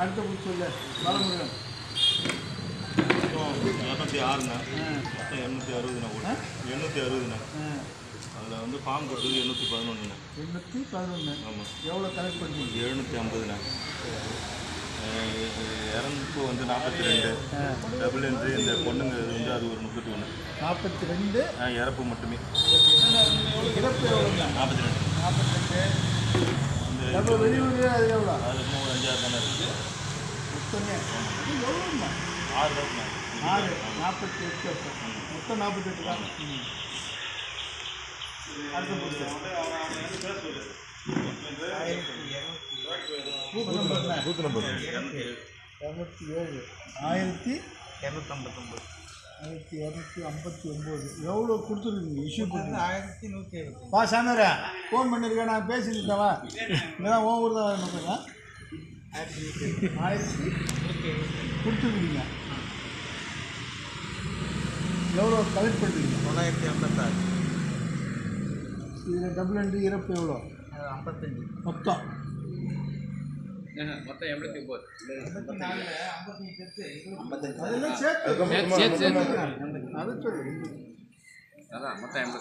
அடுத்த புக் சொல்லு பாலமுருகன். மொத்தம் 206ண்ணா. மொத்தம் 860ண்ணா கூட 860ண்ணா. அதில் வந்து ஃபார்ம் கொடுத்தது 811ண்ணா. 811. ஆமாம். எவ்வளோ கலெக்ட் பண்ணுறீங்க? 750ண்ணா. இறந்து வந்து 42. டபுள் என்ட்ரி இந்த பொண்ணுங்க வந்து அது ஒரு 31. 42. இறப்பு மட்டுமே. இறப்பு எவ்வளோங்க? 42. 42. இந்த வெளியூர் அது எவ்வளோ? அது 5-6 தானே இருக்குது. மொத்தமே எவ்வளோண்ணா? 6 வருஷம். 6 48 மொத்தம் 48 தான். அடுத்த புக்கு 1257. 1259. எவ்வளோ கொடுத்துருக்கீங்க இஷ்யூ பண்ணி? 1170. வா சாமியாரா, ஃபோன் பண்ணியிருக்கேன், நான் பேசிக்கிட்டேன். இங்கேதான் ஓன் ஊர் தான் வரணுங்களா? 1000 கொடுத்துருக்கீங்க. எவ்வளோ கலெக்ட் பண்ணுறீங்க? 986. இதில் டபுள் என்ட்ரி இறப்பு எவ்வளோ? 55. மொத்தம் மொத்தம் 89. அதெல்லாம் சேர்த்து அது சொல்லு. அதான் மொத்தம் 80.